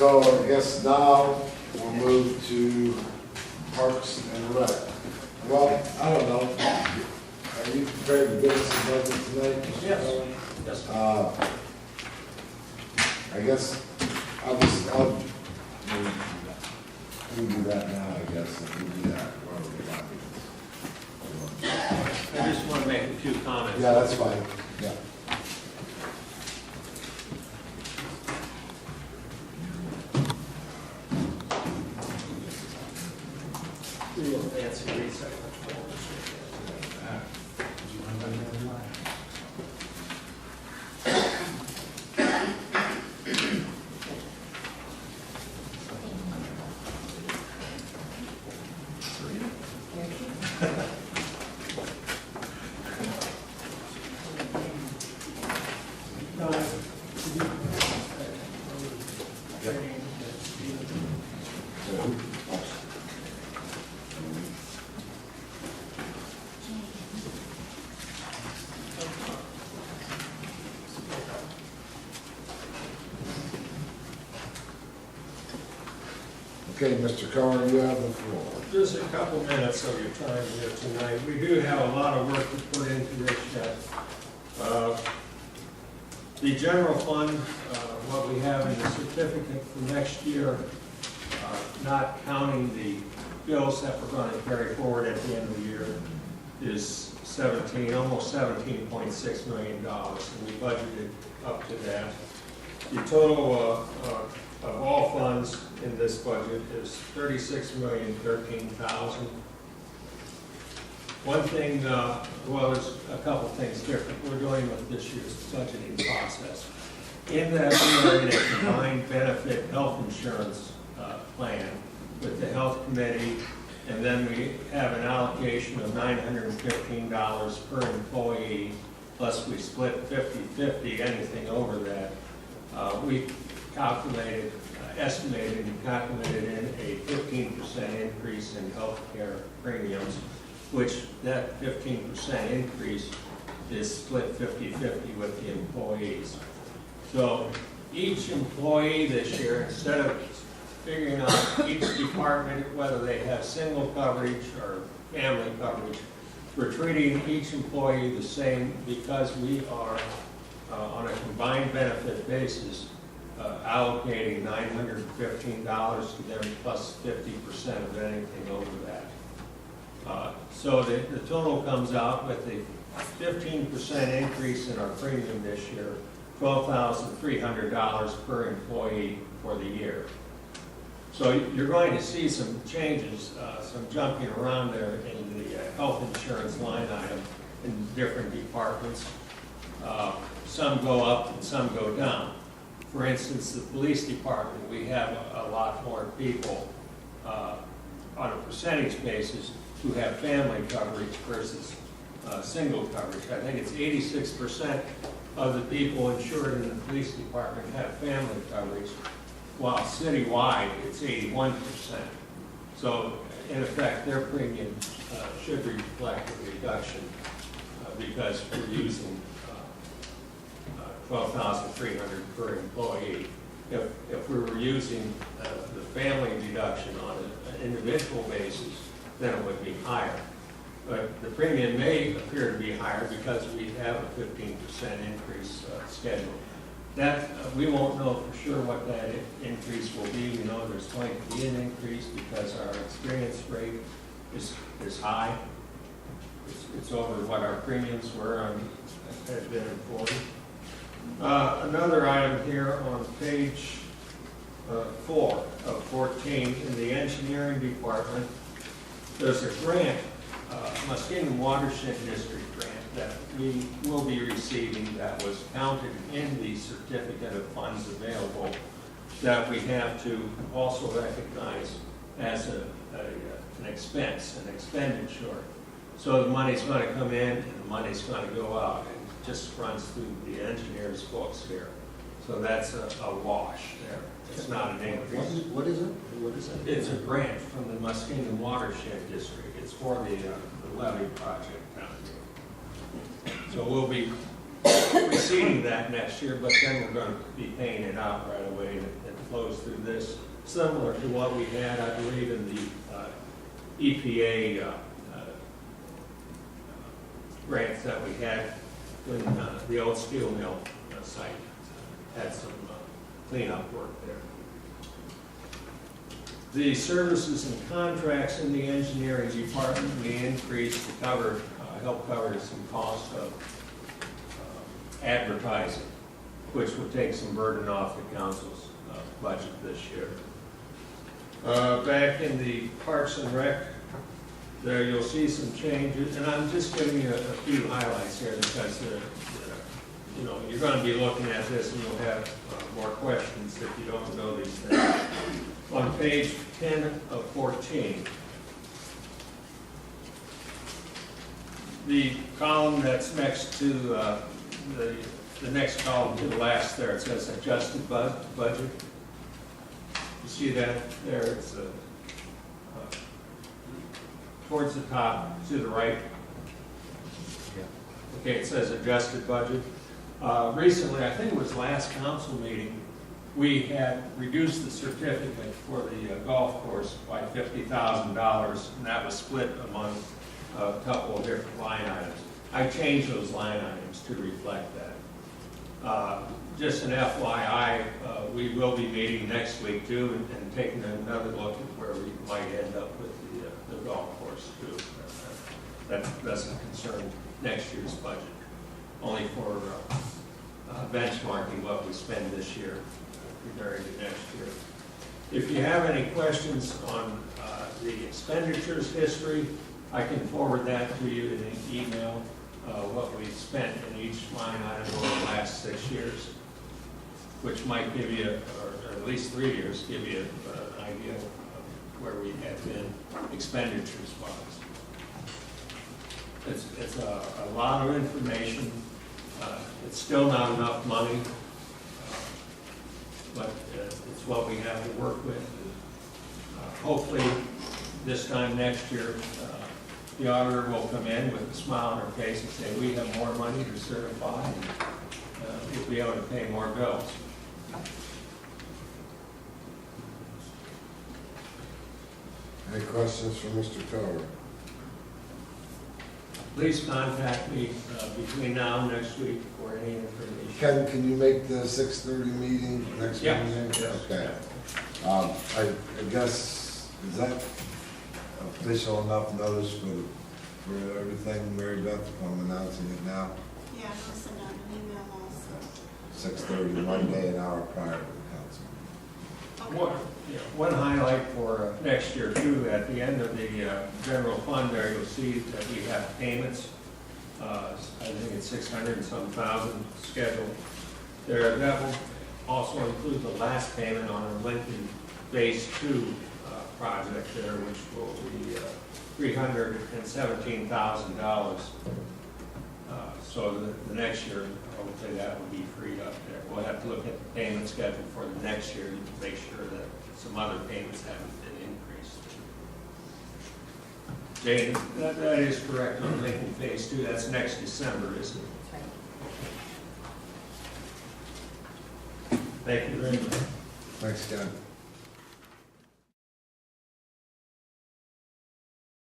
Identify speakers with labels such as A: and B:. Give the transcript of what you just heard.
A: So I guess now we'll move to Parks and Rec. Well, I don't know. Are you prepared to give us a budget tonight, Mr.
B: Yes.
A: Keller?
B: Yes.
A: I guess I'll we do that now, I guess, and we do that while we're
B: I just want to make a few comments.
A: Yeah, that's fine, yeah.
B: Real fancy research.
A: Okay, Mr. Koher, you have the floor.
B: Just a couple minutes of your time here tonight. We do have a lot of work to put into this yet. The general fund, what we have in the certificate for next year, not counting the bills that we're going to carry forward at the end of the year, is almost $17.6 million, and we budgeted up to that. The total of all funds in this budget is $36,013,000. One thing, well, there's a couple things different we're doing with this year's budgeting process. In that we are in a combined benefit health insurance plan with the health committee, and then we have an allocation of $915 per employee, plus we split 50-50, anything over that. We estimated and calculated in a 15% increase in health care premiums, which that 15% increase is split 50-50 with the employees. So each employee this year, instead of figuring out each department, whether they have single coverage or family coverage, we're treating each employee the same because we are on a combined benefit basis allocating $915 to them plus 50% of anything over that. So the total comes out with a 15% increase in our premium this year, $12,300 per employee for the year. So you're going to see some changes, some jumping around there in the health insurance line item in different departments. Some go up and some go down. For instance, the police department, we have a lot more people on a percentage basis who have family coverage versus single coverage. I think it's 86% of the people insured in the police department have family coverage, while citywide it's 81%. So in effect, their premium should reflect a reduction because we're using $12,300 per employee. If we were using the family deduction on an individual basis, then it would be higher. But the premium may appear to be higher because we have a 15% increase scheduled. That we won't know for sure what that increase will be. We know there's going to be an increase because our experience rate is high. It's over what our premiums were and had been informed. Another item here on page 4 of 14 in the engineering department, there's a grant, Massillon Watershed District grant that we will be receiving that was counted in the certificate of funds available that we have to also recognize as an expense, an expenditure. So the money's going to come in and the money's going to go out. It just runs through the engineer's books here. So that's a wash there. It's not an increase.
C: What is it? What is it?
B: It's a grant from the Massillon Watershed District. It's for the levee project down here. So we'll be preceding that next year, but then we're going to be paying it out right away, and it flows through this, similar to what we had, I believe, in the EPA grants that we had when the old steel mill site had some cleanup work there. The services and contracts in the engineering department, we increased to cover, help cover some cost of advertising, which would take some burden off the council's budget this year. Back in the Parks and Rec, there you'll see some changes, and I'm just giving you a few highlights here because you know, you're going to be looking at this and you'll have more questions if you don't know these things. On page 10 of 14, the column that's next to the next column to the last there, it says adjusted budget. You see that there? It's towards the top, to the right. Okay, it says adjusted budget. Recently, I think it was last council meeting, we had reduced the certificate for the golf course by $50,000, and that was split among a couple of different line items. I changed those line items to reflect that. Just an FYI, we will be meeting next week too, and taking another look at where we might end up with the golf course too. That doesn't concern next year's budget, only for benchmarking what we spend this year compared to next year. If you have any questions on the expenditures history, I can forward that to you in an email, what we spent in each line item over the last 6 years, which might give you, or at least 3 years, give you an idea of where we have been expenditures-wise. It's a lot of information. It's still not enough money, but it's what we have to work with. Hopefully, this time next year, the auditor will come in with a smile on her face and say, we have more money to certify, and we'll be able to pay more bills.
A: Any questions for Mr. Koher?
B: Please contact me between now and next week for any information.
A: Ken, can you make the 6:30 meeting next
B: Yeah.
A: Wednesday? Okay. I guess, is that official enough notice for everything, Mary Beth, if I'm announcing it now?
C: Yeah, I'll send out an email also.
A: 6:30, Monday, an hour prior to the council.
B: One, one highlight for next year too, at the end of the general fund there, you'll see that we have payments. I think it's 600 and some thousand scheduled there. That will also include the last payment on our Lincoln Phase 2 project there, which will be $317,000. So the next year, hopefully that will be freed up there. We'll have to look at the payment schedule for the next year to make sure that some other payments haven't been increased. Jane, that is correct on Lincoln Phase 2. That's next December, isn't it?
C: That's right.
B: Thank you very much.
A: Thanks, Ken.